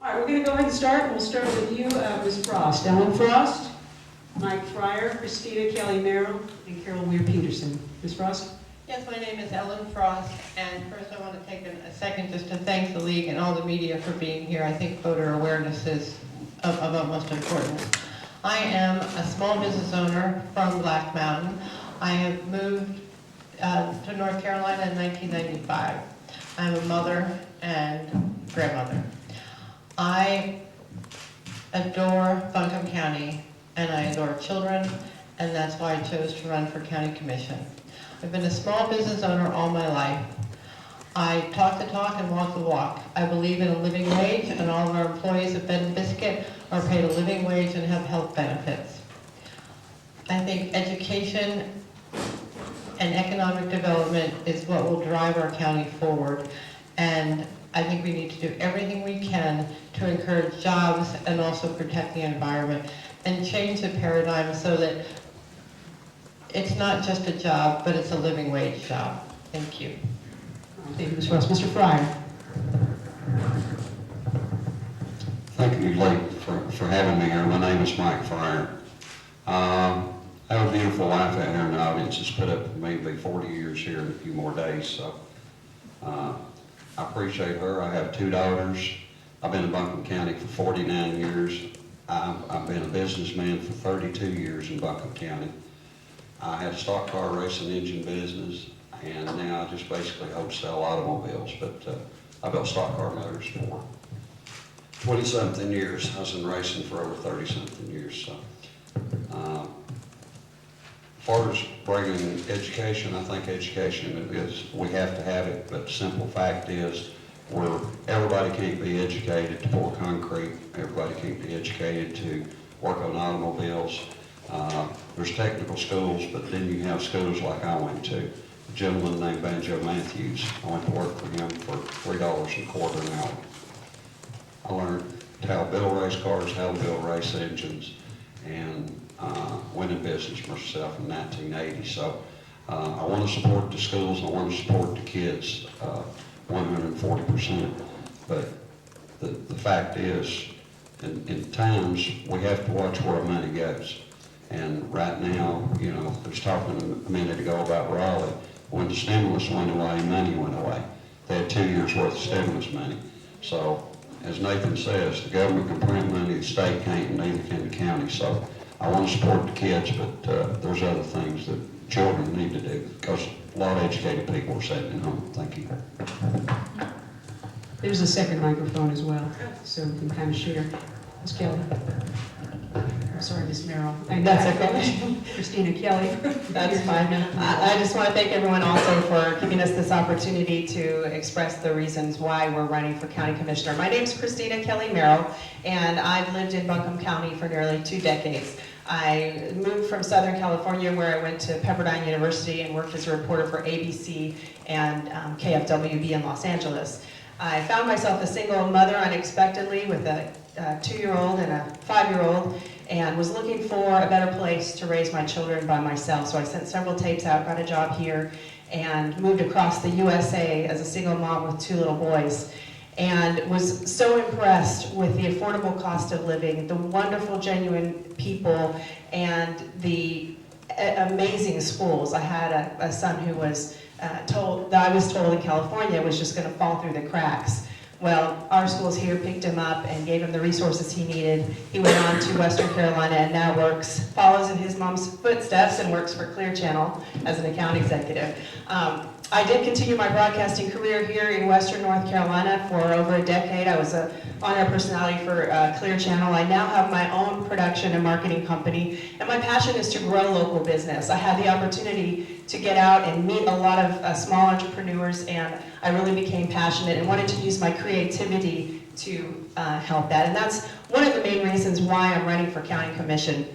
All right, we're going to go ahead and start. We'll start with you, Ms. Frost. Ellen Frost, Mike Fryer, Christina Kelly Merrill, and Carol Weir-Peterson. Ms. Frost? Yes, my name is Ellen Frost, and first I want to take a second just to thank the League and all the media for being here. I think voter awareness is of utmost importance. I am a small business owner from Black Mountain. I have moved to North Carolina in 1995. I'm a mother and grandmother. I adore Buncombe County, and I adore children, and that's why I chose to run for county commission. I've been a small business owner all my life. I talk the talk and walk the walk. I believe in a living wage, and all of our employees at Bed and Biscuit are paid a living wage and have health benefits. I think education and economic development is what will drive our county forward, and I think we need to do everything we can to encourage jobs and also protect the environment and change the paradigm so that it's not just a job, but it's a living wage job. Thank you. Thank you, Ms. Frost. Mr. Fryer? Thank you, Lee, for having me here. My name is Mike Fryer. I have a beautiful wife out here in the audience that's put up with me to be 40 years here in a few more days, so I appreciate her. I have 2 daughters. I've been in Buncombe County for 49 years. I've been a businessman for 32 years in Buncombe County. I had a stock car racing engine business, and now I just basically wholesale automobiles, but I built stock car motors for 20-something years. I was in racing for over 30-something years. So, as far as bringing education, I think education is, we have to have it, but the simple fact is everybody can't be educated to pour concrete. Everybody can't be educated to work on automobiles. There's technical schools, but then you have schools like I went to. A gentleman named Banjo Matthews. I went to work for him for $3.25 an hour. I learned how to build race cars, how to build race engines, and went in business myself in 1980. So I want to support the schools, I want to support the kids 140%. But the fact is, in times, we have to watch where our money goes. And right now, you know, I was talking a minute ago about Raleigh. When the stimulus went away, money went away. They had 2 years worth of stimulus money. So, as Nathan says, the government can print money, the state can't, and neither can the county. So, I want to support the kids, but there's other things that children need to do, because a lot of educated people are sitting at home. Thank you. There's a second microphone as well, so we can kind of share. Ms. Kelly? I'm sorry, Ms. Merrill. That's okay. Christina Kelly. That's fine. I just want to thank everyone also for giving us this opportunity to express the reasons why we're running for county commissioner. My name's Christina Kelly Merrill, and I've lived in Buncombe County for nearly 2 decades. I moved from Southern California, where I went to Pepperdine University and worked as a reporter for ABC and KFWB in Los Angeles. I found myself a single mother unexpectedly with a 2-year-old and a 5-year-old, and was looking for a better place to raise my children by myself. So I sent several tapes out, got a job here, and moved across the USA as a single mom with 2 little boys. And was so impressed with the affordable cost of living, the wonderful, genuine people, and the amazing schools. I had a son who was told in California was just going to fall through the cracks. Well, our schools here picked him up and gave him the resources he needed. He went on to Western Carolina and now follows in his mom's footsteps and works for Clear Channel as an account executive. I did continue my broadcasting career here in Western North Carolina for over a decade. I was an on-air personality for Clear Channel. I now have my own production and marketing company, and my passion is to grow local business. I had the opportunity to get out and meet a lot of small entrepreneurs, and I really became passionate and wanted to use my creativity to help that. And that's one of the main reasons why I'm running for county commission,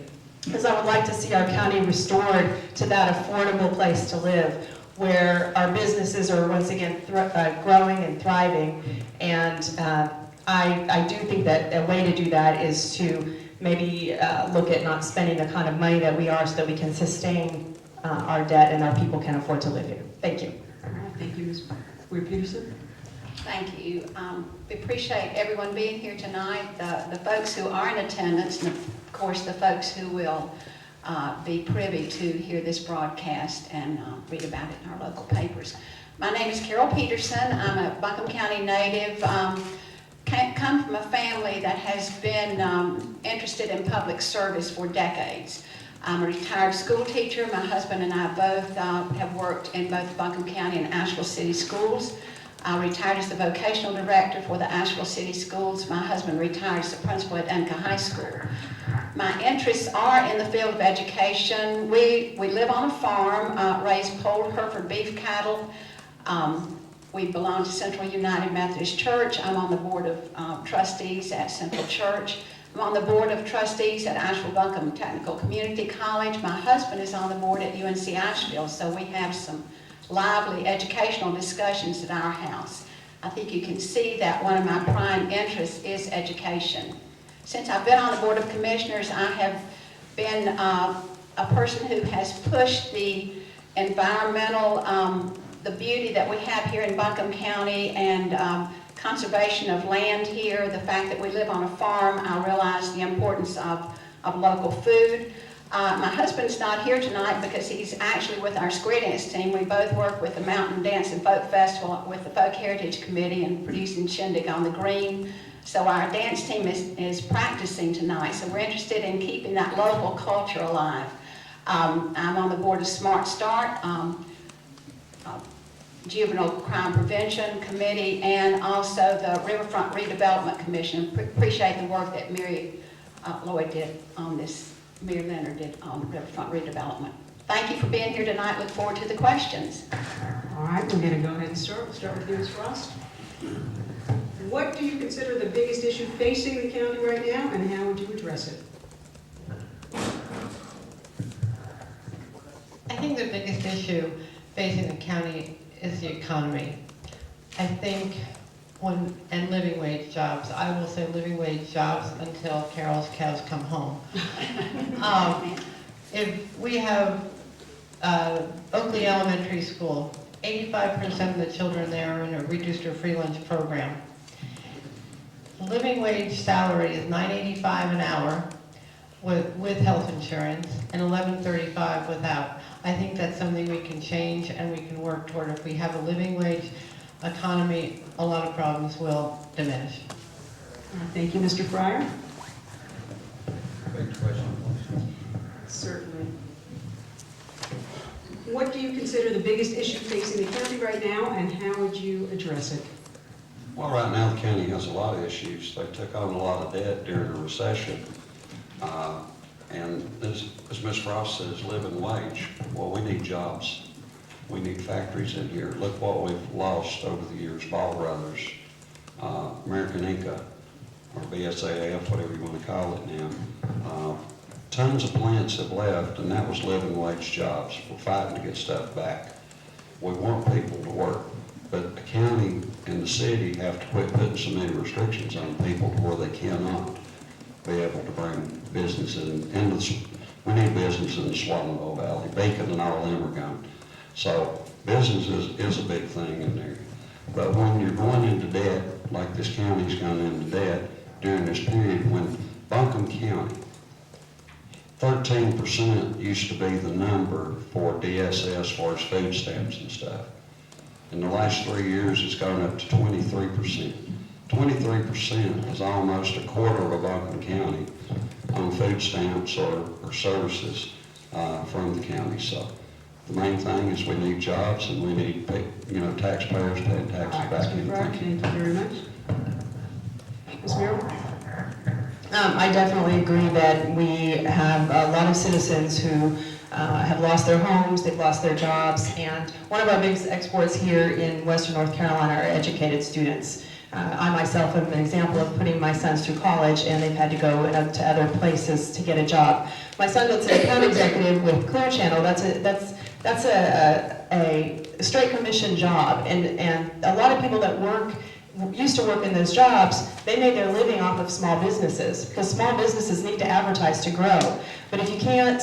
because I would like to see our county restored to that affordable place to live, where our businesses are once again growing and thriving. And I do think that a way to do that is to maybe look at not spending the kind of money that we are, so that we can sustain our debt and our people can afford to live here. Thank you. All right, thank you, Ms. Weir-Peterson. Thank you. We appreciate everyone being here tonight, the folks who are in attendance, and of course the folks who will be privy to hear this broadcast and read about it in our local papers. My name is Carol Peterson. I'm a Buncombe County native. Come from a family that has been interested in public service for decades. I'm a retired school teacher. My husband and I both have worked in both Buncombe County and Asheville City Schools. I retired as the vocational director for the Asheville City Schools. My husband retired as the principal at Enka High School. My interests are in the field of education. We live on a farm, raise polled Hereford beef cattle. We belong to Central United Methodist Church. I'm on the board of trustees at Central Church. I'm on the board of trustees at Asheville-Buncombe Technical Community College. My husband is on the board at UNC Asheville, so we have some lively educational discussions at our house. I think you can see that one of my prime interests is education. Since I've been on the Board of Commissioners, I have been a person who has pushed the environmental, the beauty that we have here in Buncombe County and conservation of land here, the fact that we live on a farm. I realize the importance of local food. My husband's not here tonight because he's actually with our square dance team. We both work with the Mountain Dance and Folk Festival with the Folk Heritage Committee and producing Shindig on the Green. So our dance team is practicing tonight. So we're interested in keeping that local culture alive. I'm on the board of Smart Start, Juvenile Crime Prevention Committee, and also the Riverfront Redevelopment Commission. Appreciate the work that Mary Lloyd did on this. Mayor Leonard did on Riverfront Redevelopment. Thank you for being here tonight. Look forward to the questions. All right, we're going to go ahead and start. We'll start with you, Ms. Frost. What do you consider the biggest issue facing the county right now, and how would you address it? I think the biggest issue facing the county is the economy. I think and living wage jobs. I will say living wage jobs until Carol's cows come home. If we have Oakley Elementary School, 85% of the children there are in a reduced or free lunch program. Living wage salary is $9.85 an hour with health insurance and $11.35 without. I think that's something we can change and we can work toward. If we have a living wage economy, a lot of problems will diminish. Thank you, Mr. Fryer. Big question. Certainly. What do you consider the biggest issue facing the county right now, and how would you address it? Well, right now the county has a lot of issues. They took on a lot of debt during the recession. And as Ms. Frost says, living wage. Well, we need jobs. We need factories in here. Look what we've lost over the years. Ball Brothers, American Inca, or BSAF, whatever you want to call it now. Tons of plants have left, and that was living wage jobs. We're fighting to get stuff back. We want people to work, but the county and the city have to quit putting so many restrictions on people to where they cannot be able to bring businesses into the, we need business in the Swallowtail Valley. Beacon and all of them are gone. So business is a big thing in there. But when you're going into debt, like this county's gone into debt during this period, when Buncombe County, 13% used to be the number for DSS for its food stamps and stuff. In the last 3 years, it's gone up to 23%. 23% is almost a quarter of Buncombe County on food stamps or services from the county. So the main thing is we need jobs and we need, taxpayers paying taxes back in. Thank you very much. Ms. Merrill? I definitely agree that we have a lot of citizens who have lost their homes, they've lost their jobs, and one of our biggest exports here in Western North Carolina are educated students. I myself am an example of putting my sons through college, and they've had to go to other places to get a job. My son is an account executive with Clear Channel. That's a straight commission job, and a lot of people that used to work in those jobs, they made their living off of small businesses, because small businesses need to advertise to grow. But if you can't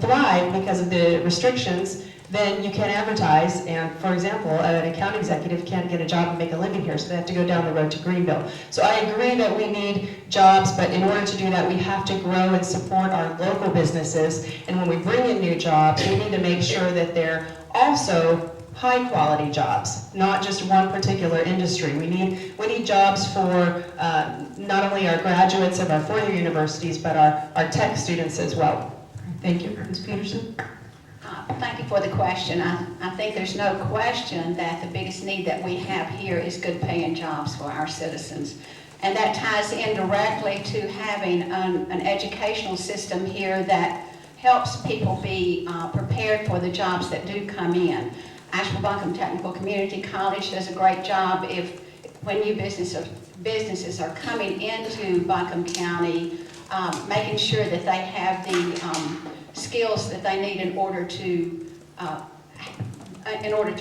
thrive because of the restrictions, then you can advertise, and for example, an account executive can't get a job and make a living here, so they have to go down the road to Greenville. So I agree that we need jobs, but in order to do that, we have to grow and support our local businesses, and when we bring in new jobs, we need to make sure that they're also high-quality jobs, not just one particular industry. We need jobs for not only our graduates of our four-year universities, but our tech students as well. Thank you. Ms. Peterson? Thank you for the question. I think there's no question that the biggest need that we have here is good paying jobs for our citizens. And that ties in directly to having an educational system here that helps people be prepared for the jobs that do come in. Asheville-Buncombe Technical Community College does a great job when new businesses are coming into Buncombe County, making sure that they have the skills that they need in order to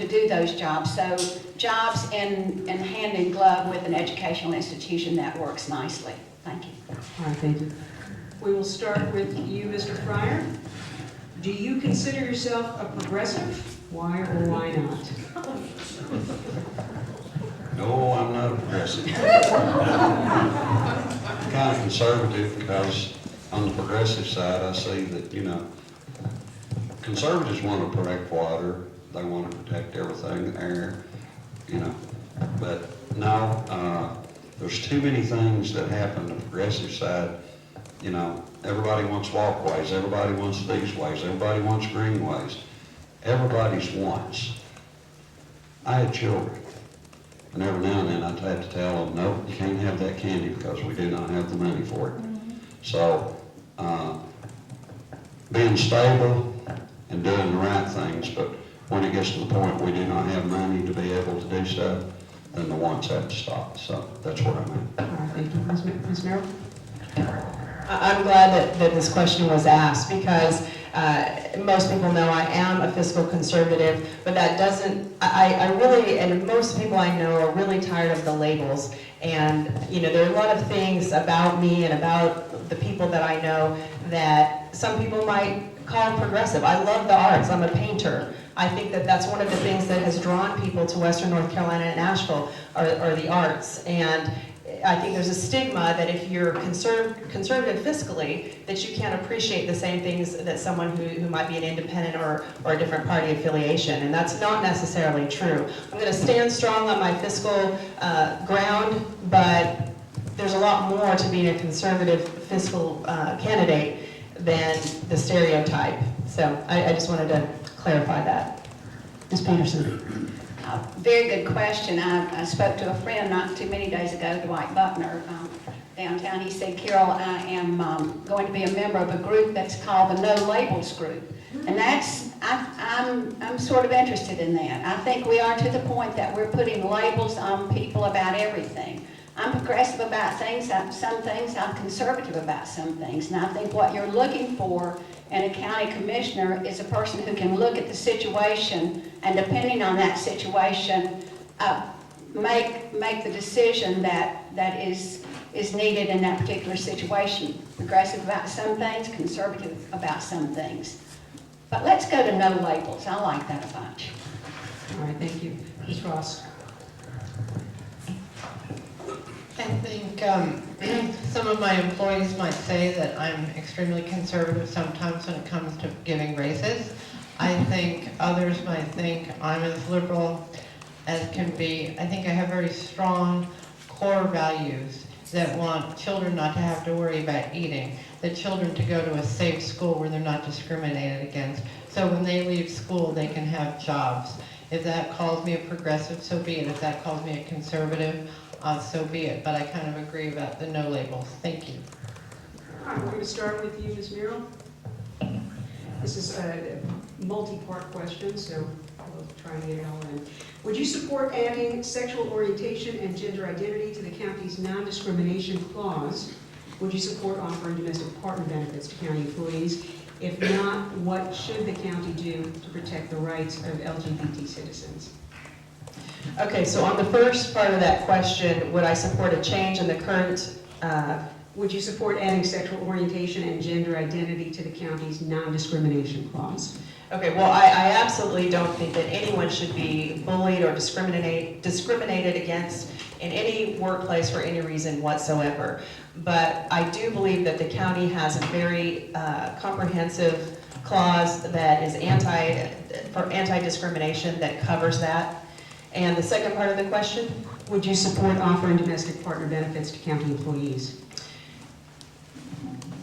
do those jobs. So jobs in hand in glove with an educational institution that works nicely. Thank you. All right, thank you. We will start with you, Mr. Fryer. Do you consider yourself a progressive? Why or why not? No, I'm not a progressive. I'm kind of conservative because on the progressive side, I see that, conservatives want to protect water, they want to protect everything, air, but no, there's too many things that happen on the progressive side. Everybody wants walkways, everybody wants these ways, everybody wants greenways. Everybody's wants. I had children, and every now and then I'd have to tell them, no, you can't have that candy because we do not have the money for it. So, being stable and doing the right things, but when it gets to the point we do not have money to be able to do stuff, then the wants have to stop. So that's where I'm at. All right, thank you. Ms. Merrill? I'm glad that this question was asked because most people know I am a fiscal conservative, but that doesn't, I really, and most people I know are really tired of the labels. And, there are a lot of things about me and about the people that I know that some people might call progressive. I love the arts. I'm a painter. I think that that's one of the things that has drawn people to Western North Carolina and Asheville are the arts. And I think there's a stigma that if you're conservative fiscally, that you can't appreciate the same things that someone who might be an independent or a different party affiliation, and that's not necessarily true. I'm going to stand strong on my fiscal ground, but there's a lot more to being a conservative fiscal candidate than the stereotype. So I just wanted to clarify that. Ms. Peterson? Very good question. I spoke to a friend not too many days ago, Dwight Buckner, downtown. He said, Carol, I am going to be a member of a group that's called the No Labels Group. And I'm sort of interested in that. I think we are to the point that we're putting labels on people about everything. I'm progressive about some things, I'm conservative about some things. And I think what you're looking for in a county commissioner is a person who can look at the situation and depending on that situation, make the decision that is needed in that particular situation. Progressive about some things, conservative about some things. But let's go to no labels. I like that a bunch. All right, thank you. Ms. Frost? I think some of my employees might say that I'm extremely conservative sometimes when it comes to giving raises. I think others might think I'm as liberal as can be. I think I have very strong core values that want children not to have to worry about eating, the children to go to a safe school where they're not discriminated against. So when they leave school, they can have jobs. If that calls me a progressive, so be it. If that calls me a conservative, so be it. But I kind of agree about the no labels. Thank you. All right, we're going to start with you, Ms. Merrill. This is a multi-part question, so we'll try and get it all in. Would you support adding sexual orientation and gender identity to the county's non-discrimination clause? Would you support offering domestic partner benefits to county employees? If not, what should the county do to protect the rights of LGBT citizens? Okay, so on the first part of that question, would I support a change in the current Would you support adding sexual orientation and gender identity to the county's non-discrimination clause? Okay, well, I absolutely don't think that anyone should be bullied or discriminated against in any workplace for any reason whatsoever. But I do believe that the county has a very comprehensive clause that is anti-discrimination that covers that. And the second part of the question? Would you support offering domestic partner benefits to county employees?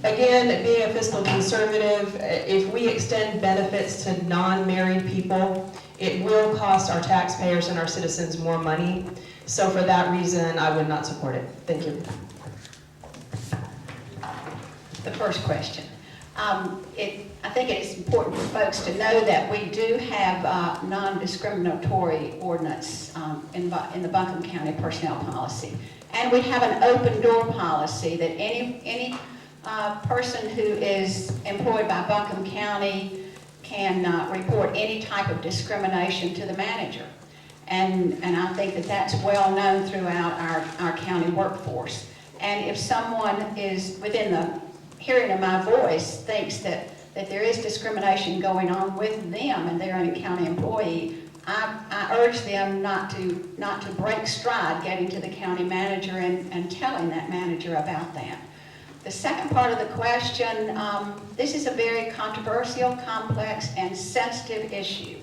Again, being a fiscal conservative, if we extend benefits to non-married people, it will cost our taxpayers and our citizens more money. So for that reason, I would not support it. Thank you. The first question. I think it is important for folks to know that we do have non-discriminatory ordinance in the Buncombe County personnel policy. And we have an open door policy that any person who is employed by Buncombe County can report any type of discrimination to the manager. And I think that that's well known throughout our county workforce. And if someone is within the hearing of my voice thinks that there is discrimination going on with them and they're a county employee, I urge them not to break stride getting to the county manager and telling that manager about that. The second part of the question, this is a very controversial, complex, and sensitive issue.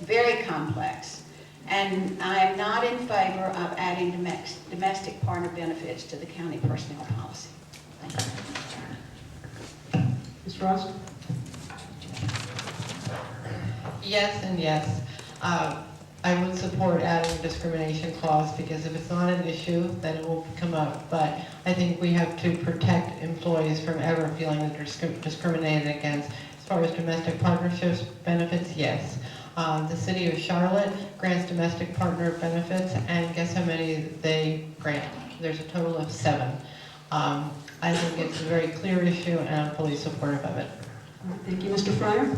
Very complex. And I am not in favor of adding domestic partner benefits to the county personnel policy. Thank you. Ms. Frost? Yes and yes. I would support adding a discrimination clause because if it's not an issue, then it will come up. But I think we have to protect employees from ever feeling that they're discriminated against. As far as domestic partnerships benefits, yes. The city of Charlotte grants domestic partner benefits, and guess how many they grant? There's a total of 7. I think it's a very clear issue, and I'm fully supportive of it. All right, thank you. Mr. Fryer?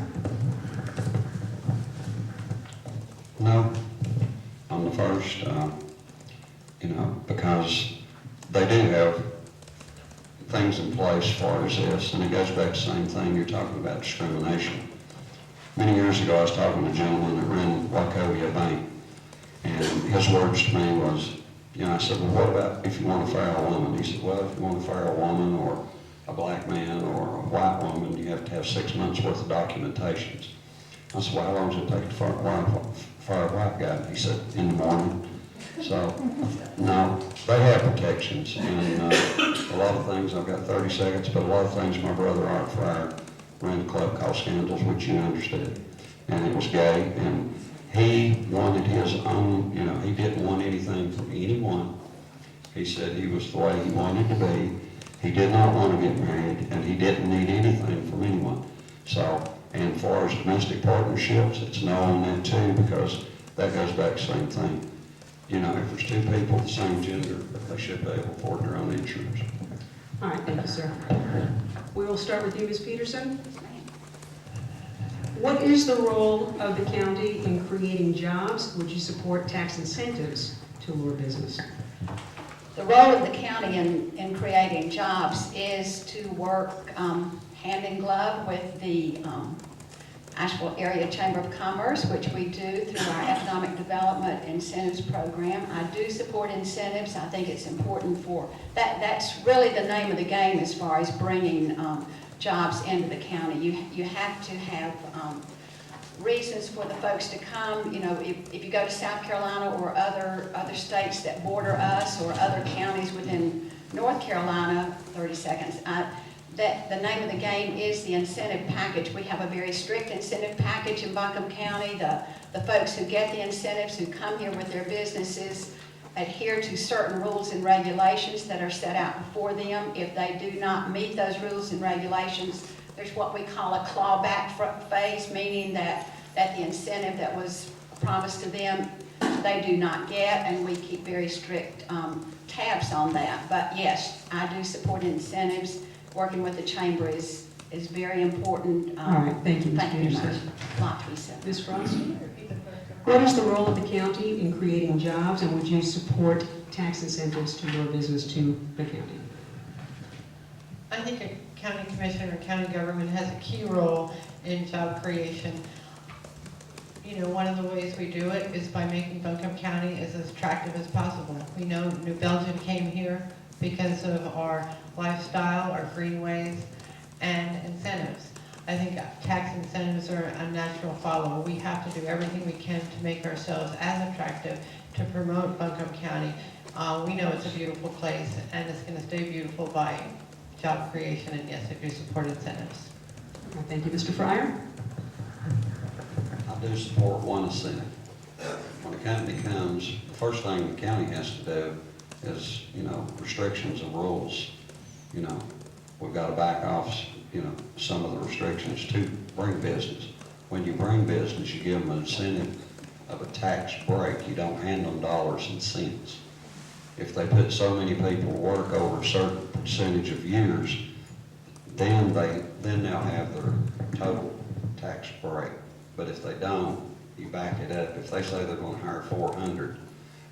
No, on the first, because they do have things in place as far as this, and it goes back to the same thing, you're talking about discrimination. Many years ago, I was talking to a gentleman that ran Wachovia Bank, and his words to me was, I said, well, what about if you want to fire a woman? He said, well, if you want to fire a woman or a black man or a white woman, you have to have 6 months worth of documentations. I said, well, how long does it take to fire a white guy? He said, in the morning. So, no, they have protections, and a lot of things, I've got 30 seconds, but a lot of things my brother Art Fryer ran a club called Scandals, which you understood, and it was gay, and he wanted his own, he didn't want anything from anyone. He said he was the way he wanted to be. He did not want to get married, and he didn't need anything from anyone. So, and as far as domestic partnerships, it's no on that too, because that goes back to the same thing. If there's 2 people of the same gender, they should be able to afford their own insurance. All right, thank you, sir. We will start with you, Ms. Peterson. What is the role of the county in creating jobs? Would you support tax incentives to lure business? The role of the county in creating jobs is to work hand in glove with the Asheville Area Chamber of Commerce, which we do through our Economic Development Incentives Program. I do support incentives. I think it's important for that's really the name of the game as far as bringing jobs into the county. You have to have reasons for the folks to come. If you go to South Carolina or other states that border us or other counties within North Carolina, 30 seconds, that the name of the game is the incentive package. We have a very strict incentive package in Buncombe County. The folks who get the incentives, who come here with their businesses, adhere to certain rules and regulations that are set out before them. If they do not meet those rules and regulations, there's what we call a clawback phase, meaning that the incentive that was promised to them, they do not get, and we keep very strict tabs on that. But yes, I do support incentives. Working with the chamber is very important. All right, thank you, Ms. Peterson. Lot to be said. Ms. Frost? What is the role of the county in creating jobs, and would you support tax incentives to lure business to the county? I think a county commissioner, county government has a key role in job creation. You know, one of the ways we do it is by making Buncombe County as attractive as possible. We know New Belgium came here because of our lifestyle, our greenways, and incentives. I think tax incentives are a natural follow. We have to do everything we can to make ourselves as attractive to promote Buncombe County. We know it's a beautiful place, and it's going to stay beautiful by job creation, and yes, I do support incentives. Thank you, Mr. Fryer. I do support one incentive. When a company comes, the first thing the county has to do is, restrictions and rules. We've got to back off, some of the restrictions to bring business. When you bring business, you give them an incentive of a tax break. You don't hand them dollars and cents. If they put so many people to work over a certain percentage of years, then they'll have their total tax break. But if they don't, you back it up. If they say they're going to hire 400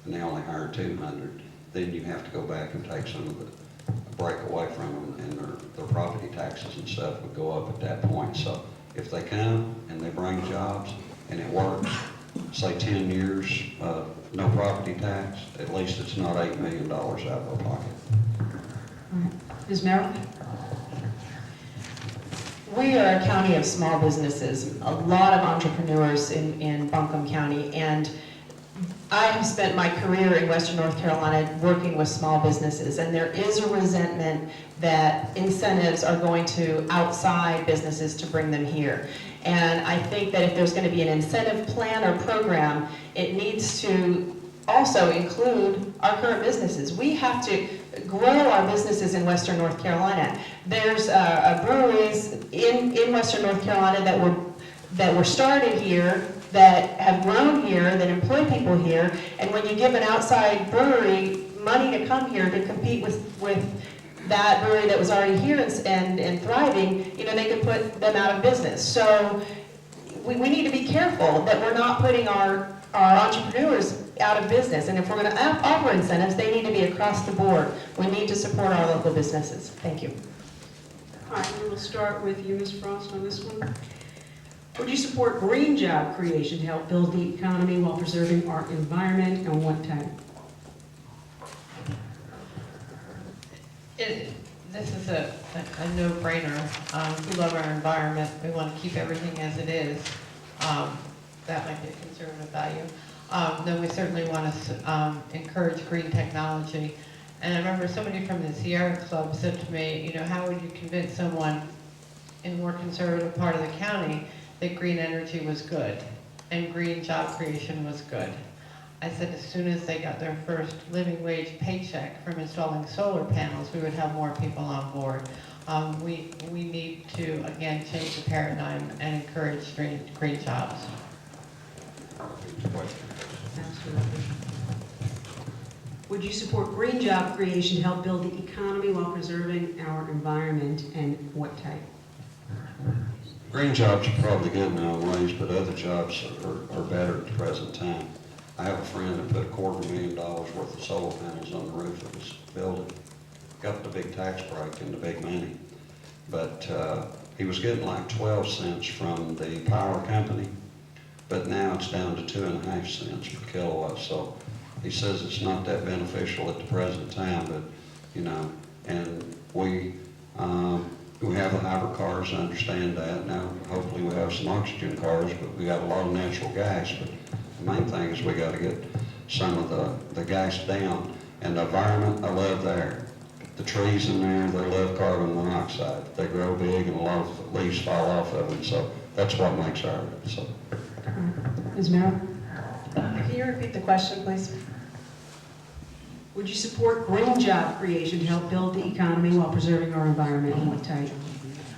and they only hire 200, then you have to go back and take some of the break away from them, and their property taxes and stuff would go up at that point. So if they come and they bring jobs and it works, say 10 years, no property tax, at least it's not $8 million out of our pocket. Ms. Merrill? We are a county of small businesses, a lot of entrepreneurs in Buncombe County, and I have spent my career in Western North Carolina working with small businesses, and there is a resentment that incentives are going to outside businesses to bring them here. And I think that if there's going to be an incentive plan or program, it needs to also include our current businesses. We have to grow our businesses in Western North Carolina. There's breweries in Western North Carolina that were started here, that have grown here, that employ people here, and when you give an outside brewery money to come here to compete with that brewery that was already here and thriving, they could put them out of business. So we need to be careful that we're not putting our entrepreneurs out of business, and if we're going to offer incentives, they need to be across the board. We need to support our local businesses. Thank you. All right, we will start with you, Ms. Frost, on this one. Would you support green job creation to help build the economy while preserving our environment, and what type? This is a no-brainer. We love our environment. We want to keep everything as it is. That might be a conservative value. Then we certainly want to encourage green technology. And I remember somebody from the Sierra Club said to me, how would you convince someone in a more conservative part of the county that green energy was good and green job creation was good? I said as soon as they got their first living wage paycheck from installing solar panels, we would have more people on board. We need to, again, change the paradigm and encourage green jobs. Absolutely. Would you support green job creation to help build the economy while preserving our environment, and what type? Green jobs are probably good in their own ways, but other jobs are better at the present time. I have a friend that put $250,000 worth of solar panels on the roof of his building. Got the big tax break and the big money. But he was getting like 12 cents from the power company, but now it's down to 2.5 cents per kilowatt. So he says it's not that beneficial at the present time, but and we have the hybrid cars, I understand that. Now, hopefully we have some oxygen cars, but we got a lot of natural gas. But the main thing is we got to get some of the gas down. And the environment, I love there. The trees in there, they love carbon monoxide. They grow big and a lot of leaves fall off of them. So that's what makes our, so. Ms. Merrill? Can you repeat the question, please? Would you support green job creation to help build the economy while preserving our environment, and what type?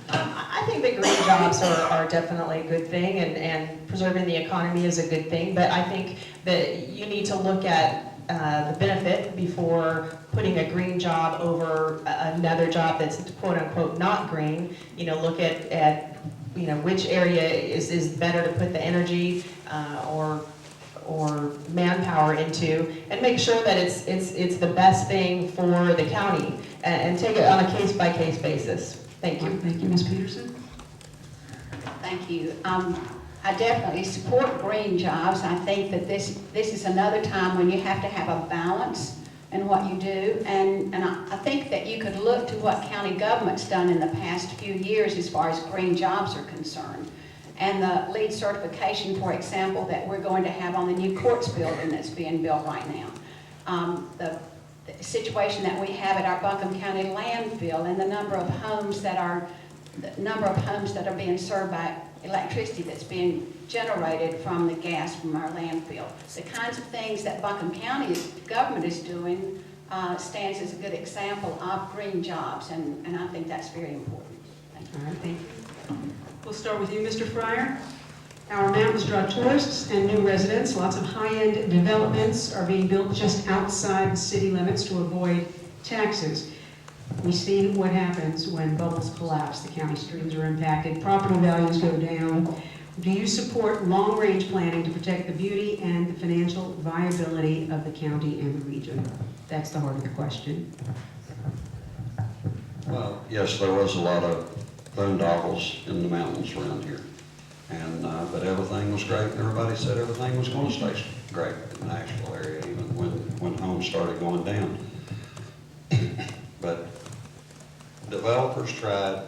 I think that green jobs are definitely a good thing, and preserving the economy is a good thing, but I think that you need to look at the benefit before putting a green job over another job that's quote-unquote not green. Look at which area is better to put the energy or manpower into, and make sure that it's the best thing for the county, and take it on a case-by-case basis. Thank you. Thank you, Ms. Peterson. Thank you. I definitely support green jobs. I think that this is another time when you have to have a balance in what you do. And I think that you could look to what county government's done in the past few years as far as green jobs are concerned. And the LEED certification, for example, that we're going to have on the new courts building that's being built right now. The situation that we have at our Buncombe County landfill and the number of homes that are being served by electricity that's being generated from the gas from our landfill. The kinds of things that Buncombe County government is doing stands as a good example of green jobs, and I think that's very important. Thank you. All right, thank you. We'll start with you, Mr. Fryer. Our mountains draw tourists and new residents. Lots of high-end developments are being built just outside the city limits to avoid taxes. We've seen what happens when bubbles collapse. The county streams are impacted, property values go down. Do you support long-range planning to protect the beauty and the financial viability of the county and the region? That's the heart of the question. Well, yes, there was a lot of boondoggles in the mountains around here. And, but everything was great, and everybody said everything was going to stay great in the Asheville area, even when homes started going down. But developers tried,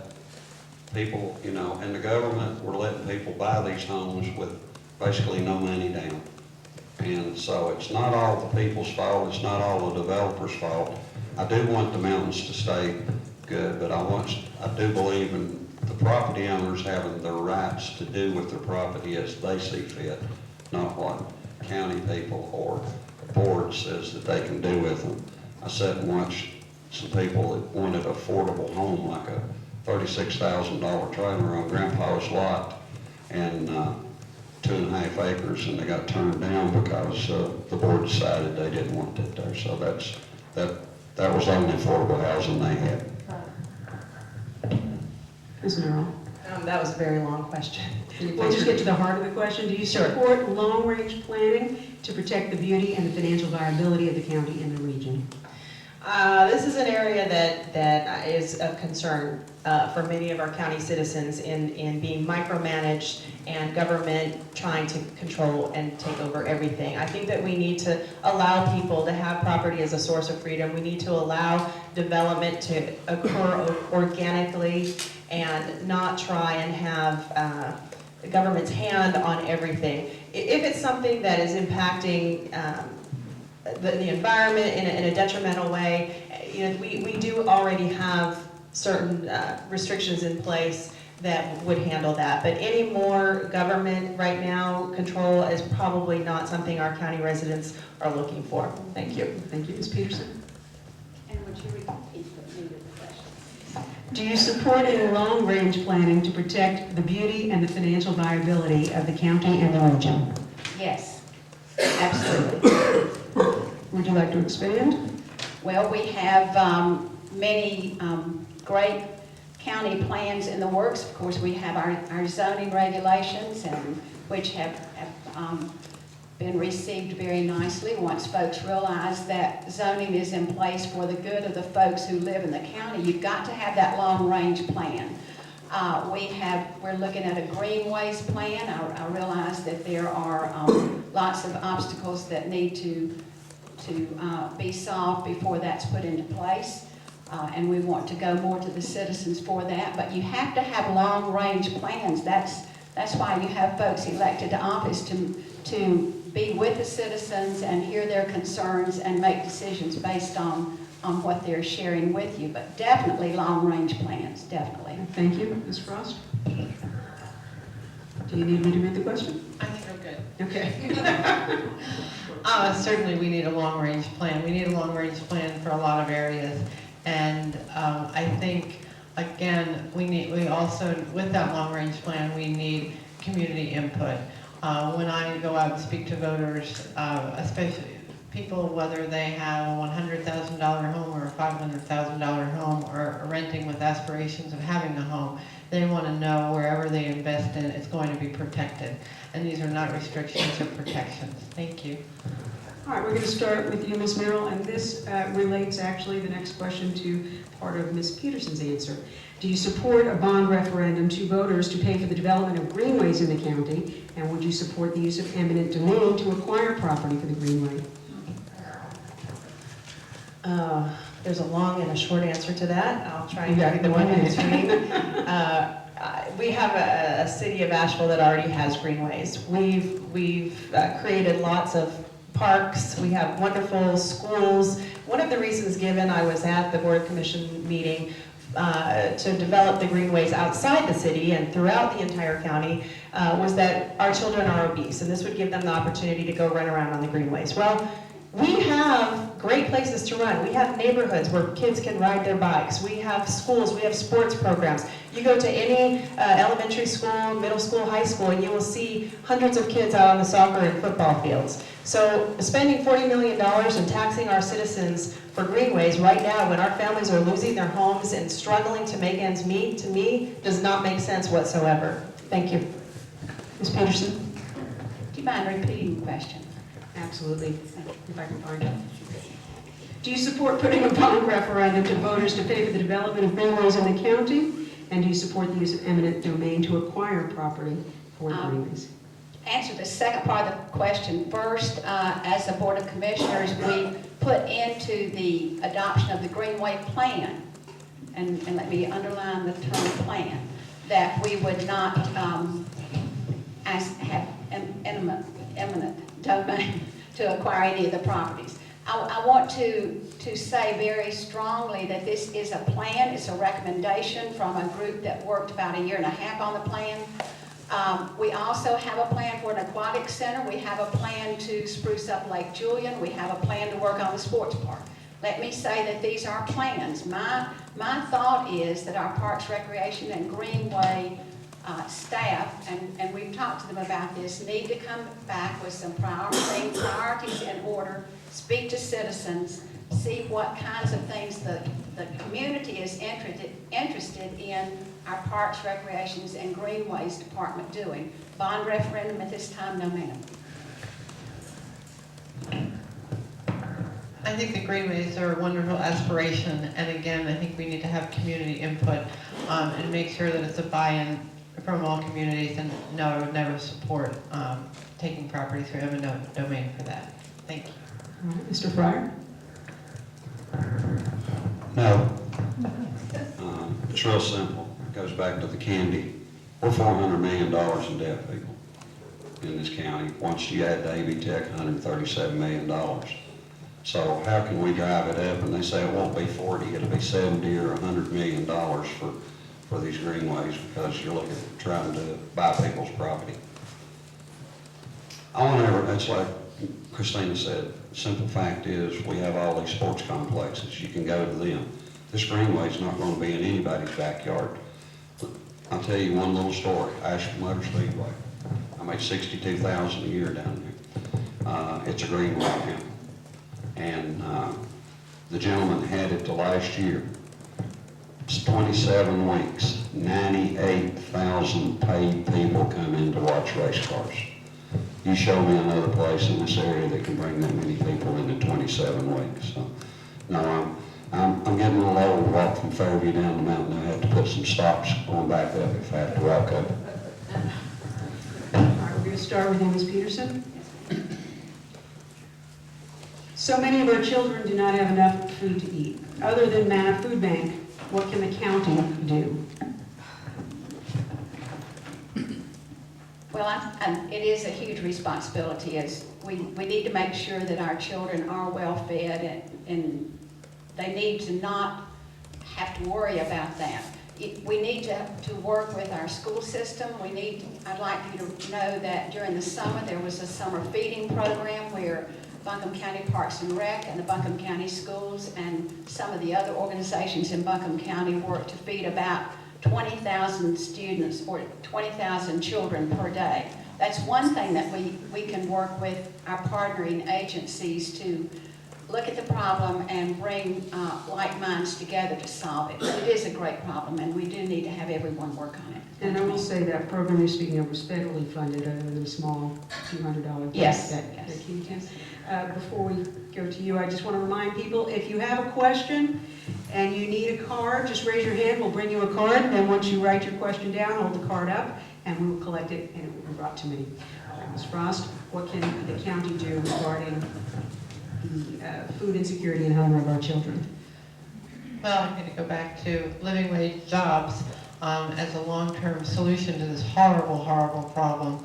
people, you know, and the government were letting people buy these homes with basically no money down. And so it's not all the people's fault, it's not all the developers' fault. I do want the mountains to stay good, but I do believe in the property owners having their rights to do with their property as they see fit, not what county people or the board says that they can do with them. I sat and watched some people that wanted an affordable home, like a $36,000 trailer on Grandpa's lot, and 2.5 acres, and they got turned down because the board decided they didn't want it there. So that was the only affordable housing they had. Ms. Merrill. That was a very long question. We'll just get to the heart of the question. Do you support long-range planning to protect the beauty and the financial viability of the county and the region? This is an area that is of concern for many of our county citizens in being micromanaged and government trying to control and take over everything. I think that we need to allow people to have property as a source of freedom. We need to allow development to occur organically and not try and have the government's hand on everything. If it's something that is impacting the environment in a detrimental way, you know, we do already have certain restrictions in place that would handle that. But any more government right now control is probably not something our county residents are looking for. Thank you. Thank you, Ms. Peterson. And would you repeat the question? Do you support any long-range planning to protect the beauty and the financial viability of the county and the region? Yes, absolutely. Would you like to expand? Well, we have many great county plans in the works. Of course, we have our zoning regulations, and which have been received very nicely once folks realize that zoning is in place for the good of the folks who live in the county. You've got to have that long-range plan. We're looking at a greenways plan. I realize that there are lots of obstacles that need to be solved before that's put into place. And we want to go more to the citizens for that. But you have to have long-range plans. That's why you have folks elected to office to be with the citizens and hear their concerns and make decisions based on what they're sharing with you. But definitely long-range plans, definitely. Thank you. Ms. Frost? Do you need me to read the question? I think we're good. Okay. Certainly we need a long-range plan. We need a long-range plan for a lot of areas. And I think, again, we also, with that long-range plan, we need community input. When I go out and speak to voters, especially people, whether they have a $100,000 home or a $500,000 home or renting with aspirations of having a home, they want to know wherever they invest in, it's going to be protected. And these are not restrictions or protections. Thank you. All right, we're going to start with you, Ms. Merrill, and this relates actually, the next question, to part of Ms. Peterson's answer. Do you support a bond referendum to voters to pay for the development of greenways in the county? And would you support the use of eminent domain to acquire property for the greenway? There's a long and a short answer to that. I'll try and You give got you the one in it. between. We have a city of Asheville that already has greenways. We've created lots of parks. We have wonderful schools. One of the reasons given, I was at the Board Commission meeting to develop the greenways outside the city and throughout the entire county was that our children are obese, and this would give them the opportunity to go run around on the greenways. Well, we have great places to run. We have neighborhoods where kids can ride their bikes. We have schools, we have sports programs. You go to any elementary school, middle school, high school, and you will see hundreds of kids out on the soccer and football fields. So spending $40 million and taxing our citizens for greenways right now when our families are losing their homes and struggling to make ends meet, to me, does not make sense whatsoever. Thank you. Ms. Peterson? Do you mind repeating the question? Absolutely, if I can find it. Do you support putting a bond referendum to voters to pay for the development of greenways in the county? And do you support the use of eminent domain to acquire property for the greenways? Answer the second part of the question first. As the Board of Commissioners, we put into the adoption of the Greenway Plan, and let me underline the term plan, that we would not have eminent domain to acquire any of the properties. I want to say very strongly that this is a plan. It's a recommendation from a group that worked about 1.5 years on the plan. We also have a plan for an aquatic center. We have a plan to spruce up Lake Julian. We have a plan to work on the sports park. Let me say that these are plans. My thought is that our Parks, Recreation, and Greenway staff, and we've talked to them about this, need to come back with some priorities in order, speak to citizens, see what kinds of things the community is interested in our Parks, Recreations, and Greenways Department doing. Bond referendum at this time, no ma'am. I think the greenways are a wonderful aspiration, and again, I think we need to have community input and make sure that it's a buy-in from all communities, and no, I would never support taking property through eminent domain for that. Thank you. All right, Mr. Fryer? No. It's real simple. It goes back to the candy. We're $400 million in debt, people, in this county. Once you add to AV Tech, $137 million. So how can we drive it up? And they say it won't be 40, it'll be 70 or $100 million for these greenways, because you're looking at trying to buy people's property. It's like Christina said, the simple fact is we have all these sports complexes. You can go to them. This greenway is not going to be in anybody's backyard. I'll tell you one little story. Asheville Motor Speedway. I make $62,000 a year down there. It's a greenway now. And the gentleman had it to last year. It's 27 weeks. 98,000 paid people come in to watch race cars. You show me another place in this area that can bring that many people in 27 weeks. So, no, I'm getting a little old to walk from Fairview down the mountain. I have to put some stops going back up if I have to walk up. All right, we're going to start with you, Ms. Peterson. So many of our children do not have enough food to eat. Other than Manna Food Bank, what can the county do? Well, it is a huge responsibility. As we need to make sure that our children are well fed, and they need to not have to worry about that. We need to work with our school system. I'd like you to know that during the summer there was a summer feeding program where Buncombe County Parks and Rec and the Buncombe County Schools and some of the other organizations in Buncombe County work to feed about 20,000 students or 20,000 children per day. That's one thing that we can work with our partnering agencies to look at the problem and bring like minds together to solve it. But it is a great problem, and we do need to have everyone work on it. And I will say that program you're speaking of was federally funded, other than a small $200 Yes, that yes. came to. Before we go to you, I just want to remind people, if you have a question and you need a card, just raise your hand, we'll bring you a card, and then once you write your question down, hold the card up, and we will collect it, and it will be brought to me. Ms. Frost, what can the county do regarding the food insecurity and hunger of our children? Well, I'm going to go back to living wage jobs as a long-term solution to this horrible, horrible problem.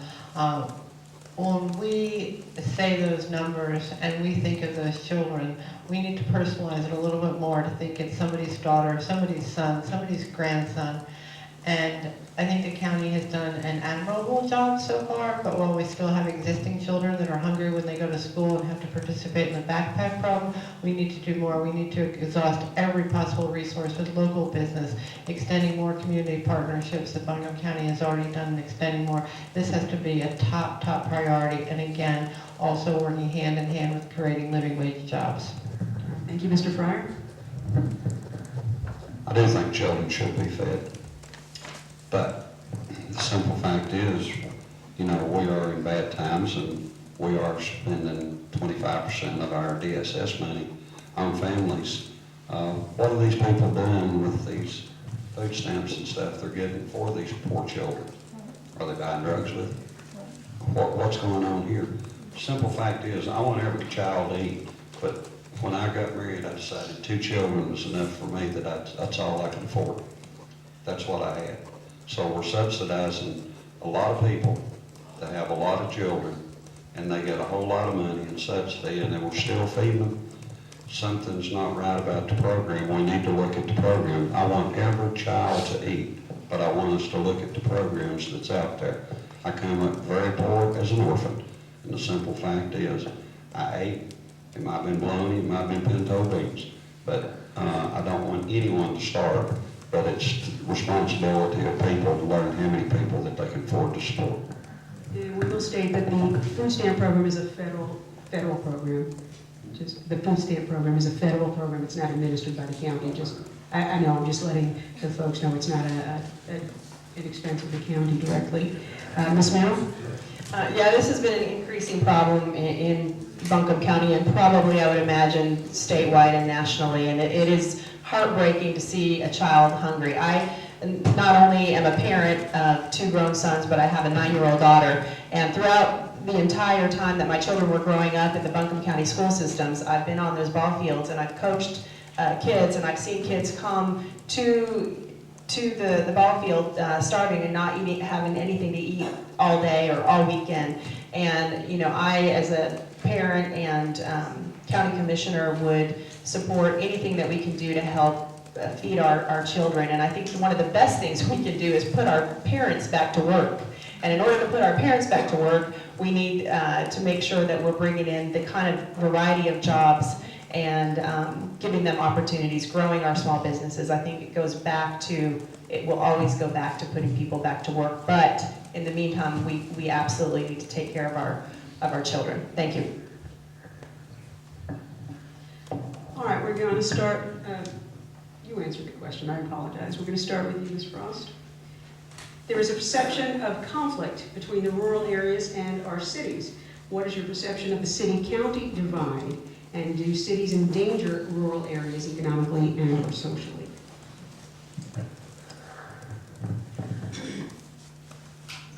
When we say those numbers and we think of those children, we need to personalize it a little bit more to think it's somebody's daughter, somebody's son, somebody's grandson. And I think the county has done an admirable job so far, but while we still have existing children that are hungry when they go to school and have to participate in the backpack problem, we need to do more. We need to exhaust every possible resource with local business, extending more community partnerships that Buncombe County has already done and extending more. This has to be a top priority, and again, also working hand in hand with creating living wage jobs. Thank you, Mr. Fryer. I do think children should be fed. But the simple fact is, you know, we are in bad times and we are spending 25% of our DSS money on families. What are these people doing with these food stamps and stuff they're getting for these poor children? Are they buying drugs with them? What's going on here? The simple fact is, I want every child to eat, but when I got married, I decided 2 children was enough for me, that's all I could afford. That's what I had. So we're subsidizing a lot of people that have a lot of children, and they get a whole lot of money in subsidy, and then we're still feeding them. Something's not right about the program. We need to look at the program. I want every child to eat, but I want us to look at the programs that's out there. I come up very poor as an orphan, and the simple fact is, I ate. It might have been bologna, it might have been pinto beans, but I don't want anyone to starve. But it's the responsibility of people to learn how many people that they can afford to support. And we will state that the food stamp program is a federal program. Just the food stamp program is a federal program. It's not administered by the county. I know, I'm just letting the folks know it's not an expense of the county directly. Ms. Merrill? Yeah, this has been an increasing problem in Buncombe County and probably, I would imagine, statewide and nationally, and it is heartbreaking to see a child hungry. I not only am a parent of 2 grown sons, but I have a 9-year-old daughter, and throughout the entire time that my children were growing up in the Buncombe County school systems, I've been on those ball fields and I've coached kids, and I've seen kids come to the ball field starving and not having anything to eat all day or all weekend. And, you know, I, as a parent and county commissioner, would support anything that we can do to help feed our children. And I think one of the best things we can do is put our parents back to work. And in order to put our parents back to work, we need to make sure that we're bringing in the kind of variety of jobs and giving them opportunities, growing our small businesses. I think it will always go back to putting people back to work. But in the meantime, we absolutely need to take care of our children. Thank you. All right, we're going to start. You answered the question. I apologize. We're going to start with you, Ms. Frost. There is a perception of conflict between the rural areas and our cities. What is your perception of the city-county divide? And do cities endanger rural areas economically and or socially?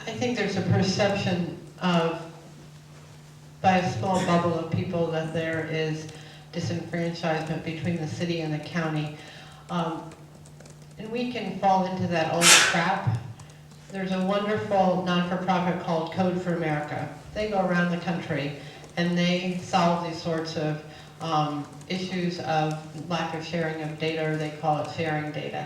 I think there's a perception of, by a small bubble of people, that there is disenfranchisement between the city and the county. And we can fall into that old trap. There's a wonderful non-for-profit called Code for America. They go around the country and they solve these sorts of issues of lack of sharing of data, or they call it sharing data.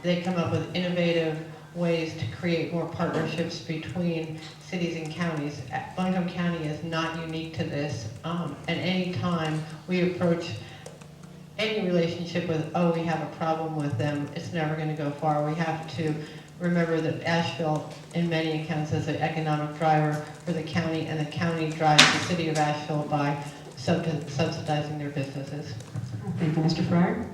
They come up with innovative ways to create more partnerships between cities and counties. Buncombe County is not unique to this. And any time we approach any relationship with, oh, we have a problem with them, it's never going to go far. We have to remember that Asheville, in many accounts, is an economic driver for the county, and the county drives the city of Asheville by subsidizing their businesses. Thank you, Mr. Fryer.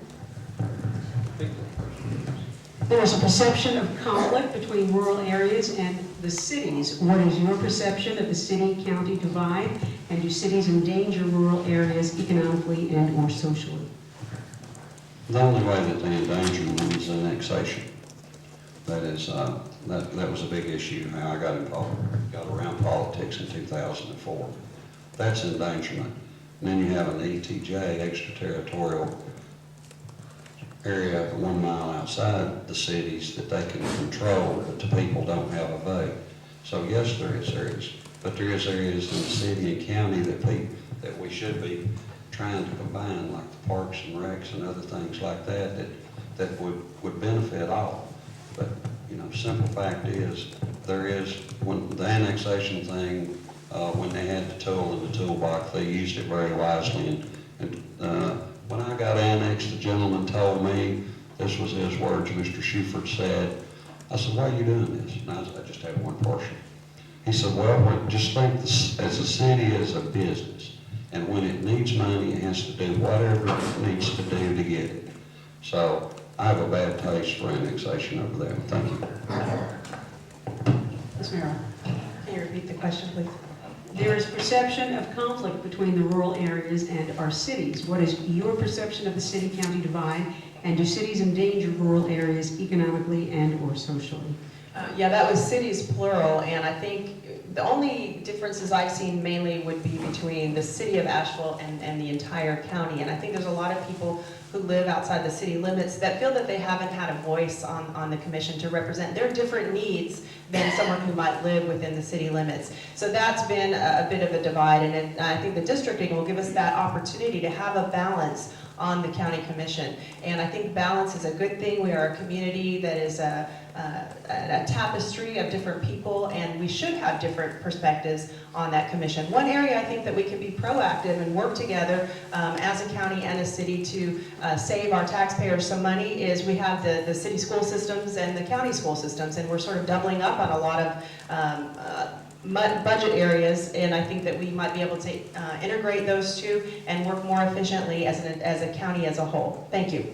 There is a perception of conflict between rural areas and the cities. What is your perception of the city-county divide, and do cities endanger rural areas economically and or socially? The only way that they endanger them is annexation. That is, that was a big issue, how I got around politics in 2004. That's endangerment. And then you have an ETJ, extraterritorial area 1 mile outside the cities that they can control, but the people don't have a vote. So yes, there is areas, but there is areas in the city and county that we should be trying to combine, like the parks and recs and other things like that, that would benefit all. But, you know, simple fact is, there is, when the annexation thing, when they had the tool in the toolbox, they used it very wisely. And when I got annexed, the gentleman told me, this was his words, Mr. Shuford said, I said, why are you doing this? And I just had one portion. He said, well, just think this, as a city, as a business. And when it needs money, it has to do whatever it needs to do to get it. So I have a bad taste for annexation over there. Thank you. Ms. Merrill? Can you repeat the question, please? There is perception of conflict between the rural areas and our cities. What is your perception of the city-county divide, and do cities endanger rural areas economically and or socially? Yeah, that was cities plural, and I think the only differences I've seen mainly would be between the city of Asheville and the entire county. And I think there's a lot of people who live outside the city limits that feel that they haven't had a voice on the commission to represent their different needs than someone who might live within the city limits. So that's been a bit of a divide, and I think the districting will give us that opportunity to have a balance on the county commission. And I think balance is a good thing. We are a community that is a tapestry of different people, and we should have different perspectives on that commission. One area I think that we can be proactive and work together as a county and a city to save our taxpayers some money is we have the city school systems and the county school systems, and we're sort of doubling up on a lot of budget areas, and I think that we might be able to integrate those two and work more efficiently as a county as a whole. Thank you.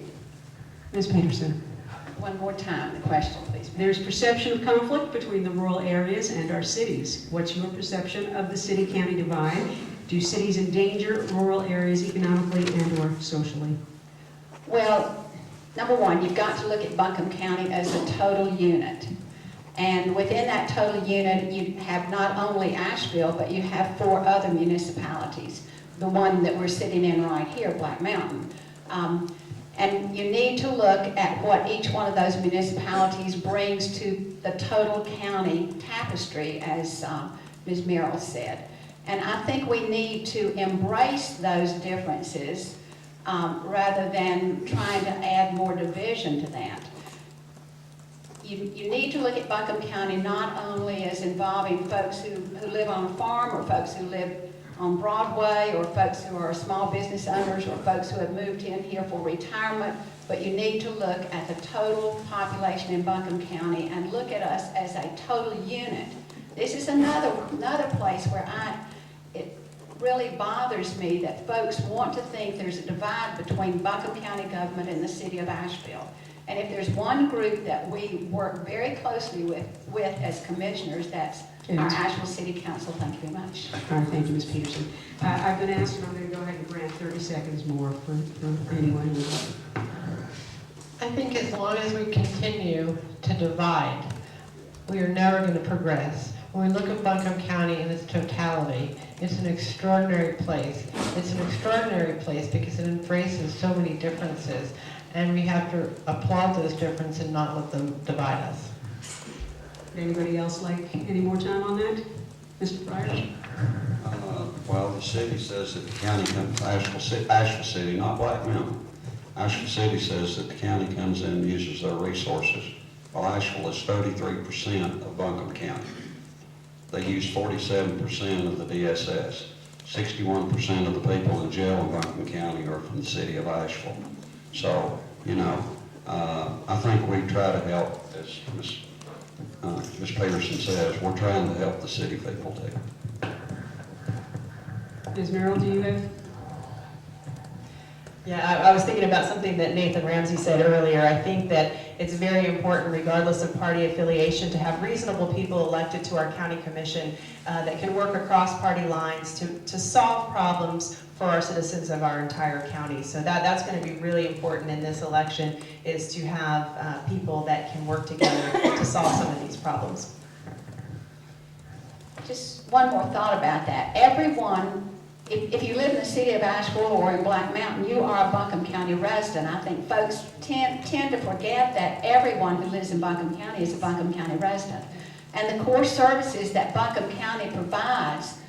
Ms. Peterson? One more time, the question, please. There's perception of conflict between the rural areas and our cities. What's your perception of the city-county divide? Do cities endanger rural areas economically and or socially? Well, number one, you've got to look at Buncombe County as a total unit. And within that total unit, you have not only Asheville, but you have 4 other municipalities. The one that we're sitting in right here, Black Mountain. And you need to look at what each one of those municipalities brings to the total county tapestry, as Ms. Merrill said. And I think we need to embrace those differences rather than trying to add more division to that. You need to look at Buncombe County not only as involving folks who live on a farm, or folks who live on Broadway, or folks who are small business owners, or folks who have moved in here for retirement, but you need to look at the total population in Buncombe County and look at us as a total unit. This is another place where it really bothers me that folks want to think there's a divide between Buncombe County government and the city of Asheville. And if there's one group that we work very closely with as commissioners, that's our Asheville City Council. Thank you very much. All right, thank you, Ms. Peterson. I've been asked, and I'm going to go ahead and grant 30 seconds more for anyone who wants. I think as long as we continue to divide, we are never going to progress. When we look at Buncombe County in its totality, it's an extraordinary place. It's an extraordinary place because it embraces so many differences, and we have to applaud those differences and not let them divide us. Would anybody else like any more time on that? Mr. Pryor? Well, the city says that the county comes, Asheville City, not Black Mountain. Asheville City says that the county comes in and uses their resources. Well, Asheville is 33% of Buncombe County. They use 47% of the DSS. 61% of the people in jail in Buncombe County are from the city of Asheville. So, you know, I think we try to help, as Ms. Peterson says, we're trying to help the city people too. Ms. Merrill, do you have? Yeah, I was thinking about something that Nathan Ramsey said earlier. I think that it's very important, regardless of party affiliation, to have reasonable people elected to our county commission that can work across party lines to solve problems for our citizens of our entire county. So that's going to be really important in this election, is to have people that can work together to solve some of these problems. Just one more thought about that. Everyone, if you live in the city of Asheville or in Black Mountain, you are a Buncombe County resident. I think folks tend to forget that everyone who lives in Buncombe County is a Buncombe County resident. And the core services that Buncombe County provides,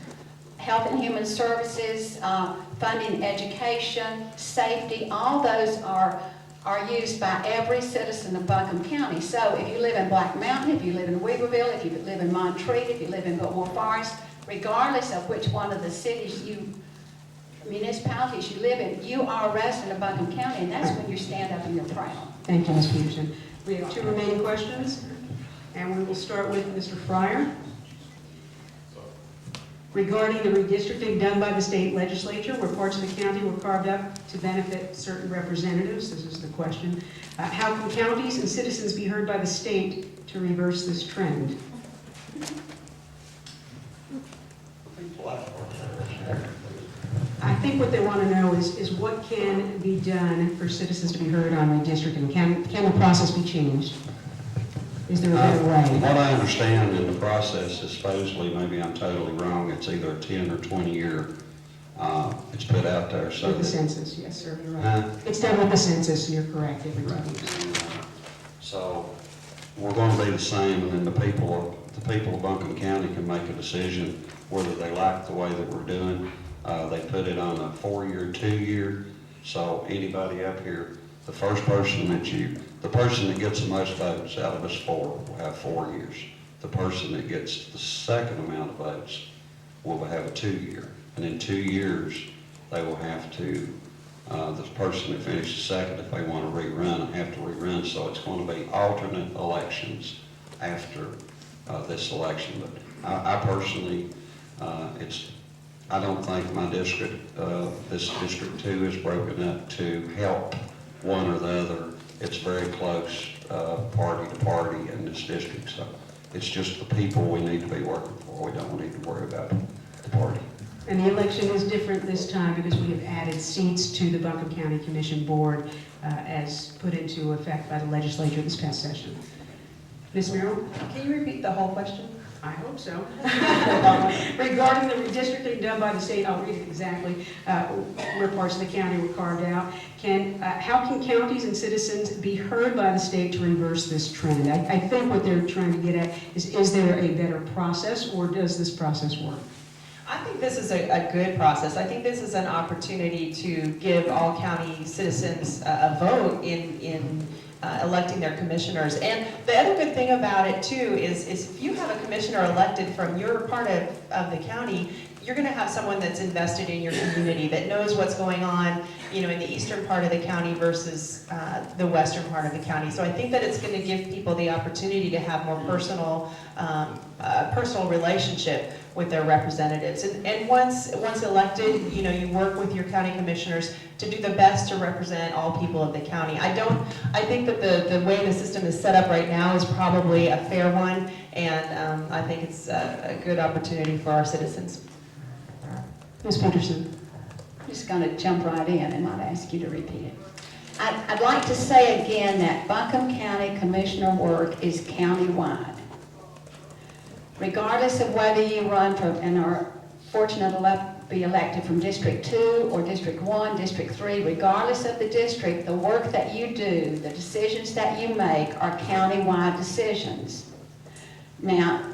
health and human services, funding education, safety, all those are used by every citizen of Buncombe County. So if you live in Black Mountain, if you live in Weaverville, if you live in Montreat, if you live in Biltmore Forest, regardless of which one of the municipalities you live in, you are a resident of Buncombe County, and that's when you stand up and you're proud. Thank you, Ms. Peterson. We have 2 remaining questions, and we will start with Mr. Fryer. Regarding the redistricting done by the state legislature, where parts of the county were carved up to benefit certain representatives, this is the question. How can counties and citizens be heard by the state to reverse this trend? I think what they want to know is what can be done for citizens to be heard on redistricting. Can the process be changed? Is there a better way? What I understand in the process is supposedly, maybe I'm totally wrong, it's either a 10 or 20 year, it's put out there. So With the that, census, yes, sir, you're right. It's done with the census, you're correct. Every time. So we're going to be the same, and then the people of Buncombe County can make a decision whether they like the way that we're doing. They put it on a 4-year, 2-year, so anybody up here, the person that gets the most votes out of us 4 will have 4 years. The person that gets the second amount of votes will have a 2-year. And in 2 years, they will have to, the person that finishes second, if they want to rerun, have to rerun. So it's going to be alternate elections after this election. But I personally, I don't think my district, this District 2 is broken up to help one or the other. It's very close, party to party in this district. So it's just the people we need to be working for. We don't need to worry about the party. And the election is different this time because we have added seats to the Buncombe County Commission Board as put into effect by the legislature this past session. Ms. Merrill? Can you repeat the whole question? I hope so. Regarding the redistricting done by the state, I'll read it exactly, where parts of the county were carved out. How can counties and citizens be heard by the state to reverse this trend? I think what they're trying to get at is there a better process, or does this process work? I think this is a good process. I think this is an opportunity to give all county citizens a vote in electing their commissioners. And the other good thing about it too is if you have a commissioner elected from your part of the county, you're going to have someone that's invested in your community, that knows what's going on, you know, in the eastern part of the county versus the western part of the county. So I think that it's going to give people the opportunity to have more personal relationship with their representatives. And once elected, you know, you work with your county commissioners to do the best to represent all people of the county. I think that the way the system is set up right now is probably a fair one, and I think it's a good opportunity for our citizens. Ms. Peterson? I'm just going to jump right in and not ask you to repeat it. I'd like to say again that Buncombe County Commissioner work is county-wide. Regardless of whether you run from and are fortunate enough to be elected from District 2 or District 1, District 3, regardless of the district, the work that you do, the decisions that you make are county-wide decisions. Now,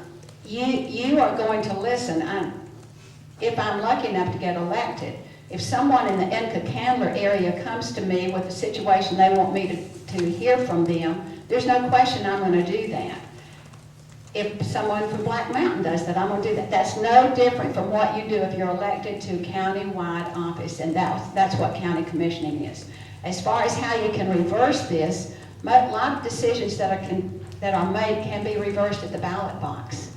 you are going to listen. If I'm lucky enough to get elected, if someone in the Enca-Candler area comes to me with a situation they want me to hear from them, there's no question I'm going to do that. If someone from Black Mountain does that, I'm going to do that. That's no different from what you do if you're elected to county-wide office, and that's what county commissioning is. As far as how you can reverse this, a lot of decisions that are made can be reversed at the ballot box.